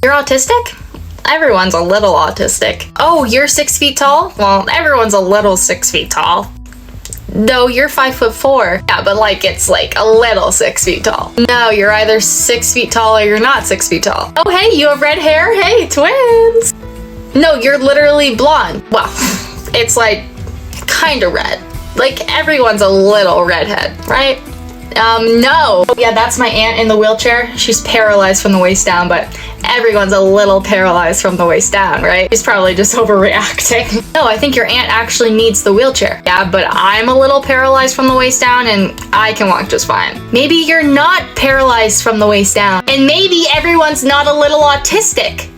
You're autistic? Everyone's a little autistic. Oh, you're 6 feet tall? Well, everyone's a little 6 feet tall. No, you're 5'4". Yeah, but like it's like a little 6 feet tall. No, you're either 6 feet tall or you're not 6 feet tall. Oh, hey, you have red hair? Hey, twins! No, you're literally blonde. Well, it's like kind of red. Like everyone's a little redhead, right? No. Yeah, that's my aunt in the wheelchair. She's paralyzed from the waist down, but everyone's a little paralyzed from the waist down, right? She's probably just overreacting. No, I think your aunt actually needs the wheelchair. Yeah, but I'm a little paralyzed from the waist down and I can walk just fine. Maybe you're not paralyzed from the waist down, and maybe everyone's not a little autistic.